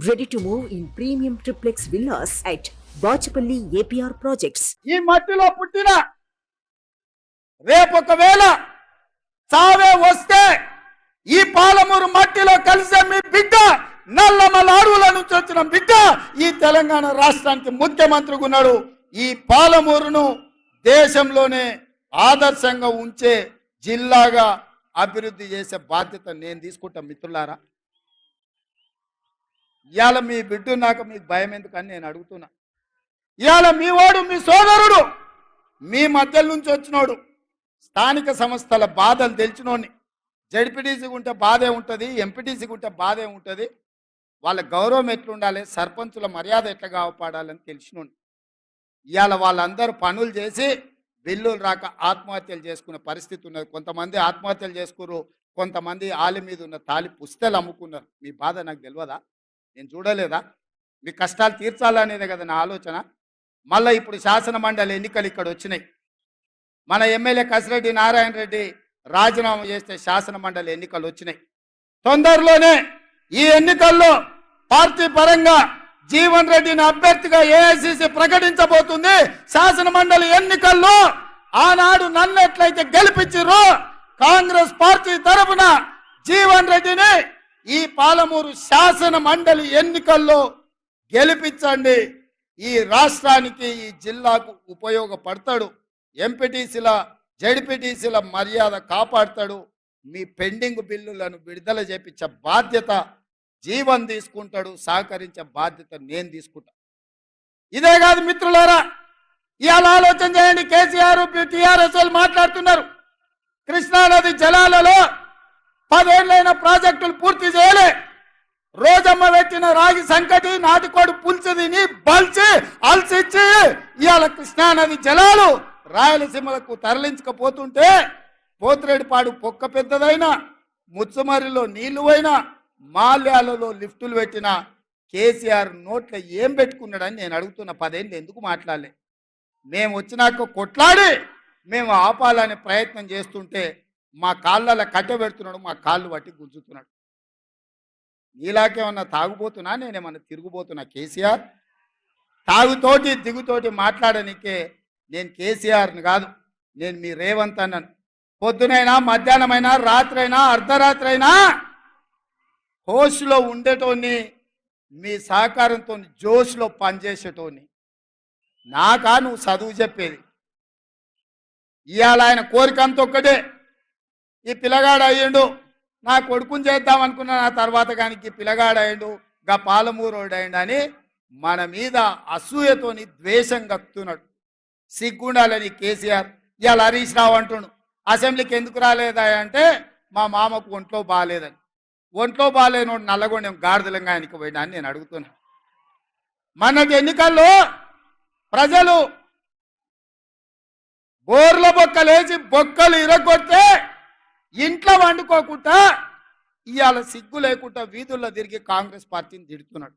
Ready to move in premium triplex villas at Bachapalli APR projects. ఈ మట్టిలో పుట్టిన రేపొకవేళ చావే వస్తే ఈ పాలమూరు మట్టిలో కలిసే మీ బిడ్డ నల్లమల అడవుల నుంచి వచ్చిన బిడ్డ ఈ తెలంగాణ రాష్ట్రానికి ముఖ్యమంత్రిగా ఉన్నాడు. ఈ పాలమూరును దేశంలోనే ఆదర్శంగా ఉంచే జిల్లాగా అభివృద్ధి చేసే బాధ్యత నేను తీసుకుంటా. మిత్రులారా, ఇవాళ మీ బిడ్డ నాకు మీకు భయం ఎందుకని నేను అడుగుతున్నా. ఇవాళ మీ వాడు మీ సోదరుడు మీ మధ్య నుంచి వచ్చినోడు, స్థానిక సంస్థల బాధలు తెలిసినోడిని. జడ్పీటీసీకి ఉంటే బాధే ఉంటుంది, ఎంపీటీసీకి ఉంటే బాధే ఉంటుంది, వాళ్ళ గౌరవం ఎట్లుండాలి, సర్పంచుల మర్యాద ఎట్లా కాపాడాలని తెలిసినోడిని. ఇవాళ వాళ్ళందరూ పనులు చేసి బిల్లులు రాక ఆత్మహత్యలు చేసుకునే పరిస్థితి ఉన్నది. కొంతమంది ఆత్మహత్యలు చేసుకున్నారు, కొంతమంది ఆలి మీద ఉన్న తాలి పుస్తలు అమ్ముకున్నారు. మీ బాధ నాకు తెలియదా? నేను చూడలేదా? మీ కష్టాలు తీర్చాలనేదే కదా నా ఆలోచన. మళ్ళీ ఇప్పుడు శాసన మండలి ఎన్నికలు ఇక్కడ వచ్చినాయి. మన ఎమ్మెల్యే కసిరెడ్డి నారాయణ రెడ్డి రాజీనామా చేస్తే శాసన మండలి ఎన్నికలు వచ్చినాయి. తొందరలోనే ఈ ఎన్నికల్లో పార్టీ పరంగా జీవన్ రెడ్డిని అభ్యర్థిగా ఏఐసిసి ప్రకటించబోతుంది. శాసన మండలి ఎన్నికల్లో ఆనాడు నన్ను ఎట్లయితే గెలిపించారో కాంగ్రెస్ పార్టీ తరఫున జీవన్ రెడ్డిని ఈ పాలమూరు శాసన మండలి ఎన్నికల్లో గెలిపించండి. ఈ రాష్ట్రానికి ఈ జిల్లాకు ఉపయోగపడతాడు. ఎంపీటీసీల జడ్పీటీసీల మర్యాద కాపాడతాడు. మీ పెండింగ్ బిల్లులను విడుదల చేపించే బాధ్యత జీవన్ తీసుకుంటాడు, సహకరించే బాధ్యత నేను తీసుకుంటా. ఇదే కాదు మిత్రులారా, ఇవాళ ఆలోచన చేయండి. కేసీఆర్ టీఆర్ఎస్ మాట్లాడుతున్నారు, కృష్ణానది జలాలలో 10 ఏళ్ళైన ప్రాజెక్టులు పూర్తి చేయలే. రోజమ్మ పెట్టిన రాగి సంకటి నాటికోడు పులుసు తిని బల్చి అలసిచ్చి ఇవాళ కృష్ణానది జలాలు రాయలసీమలకు తరలించకపోతుంటే పోతిరెడ్డిపాడు పొక్క పెద్దదైనా, ముచ్చుమరిలో నీళ్లు పోయినా, మాల్యాలలో లిఫ్టులు పెట్టిన కేసీఆర్ నోట్లో ఏం పెట్టుకున్నాడని నేను అడుగుతున్న. 10 ఏళ్ళు ఎందుకు మాట్లాడలే? మేము వచ్చినాక కొట్లాడి మేము ఆపాలనే ప్రయత్నం చేస్తుంటే మా కాళ్ళలో కట్టబెడుతున్నాడు, మా కాళ్ళు పట్టి గుంజుతున్నాడు. నీలాకేమన్నా తాగుపోతున్నా, నేనేమన్నా తిరుగుపోతున్నా? కేసీఆర్ తాగుతోటి దిగుతోటి మాట్లాడనికే నేను కేసీఆర్ని కాదు, నేను మీ రేవంత్ అన్నాను. పొద్దునైనా మధ్యాహ్నమైనా రాత్రైనా అర్ధరాత్రి అయినా హోస్లో ఉండేటోని, మీ సహకారంతో జోష్లో పనిచేసేటోని. నాకా నువ్వు చదువు చెప్పేది? ఇవాళ ఆయన కోరిక అంత ఒక్కటే, ఈ పిల్లగాడు అయ్యిండు, నా కొడుకుని చేద్దాం అనుకున్నా, నా తర్వాత కానీ పిల్లగాడు అయ్యిండు, గా పాలమూరోడు అయ్యిండు అని మన మీద అసూయతోని ద్వేషం కక్కుతున్నాడు. సిగ్గుండాలని కేసీఆర్. ఇవాళ హరీష్ రావు అంటుండు, అసెంబ్లీకి ఎందుకు రాలేదా అంటే మా మామకు ఒంట్లో బాగాలేదని. ఒంట్లో బాగాలేనోడు నల్లగొండెం గాడిదలంగా ఆయనకి పోయినా అని నేను అడుగుతున్నా. మొన్నటి ఎన్నికల్లో ప్రజలు బోర్ల బొక్కలేసి బొక్కలు ఇరగొడితే ఇంట్లో వండుకోకుండా ఇవాళ సిగ్గు లేకుండా వీధుల్లో తిరిగి కాంగ్రెస్ పార్టీని తిడుతున్నాడు.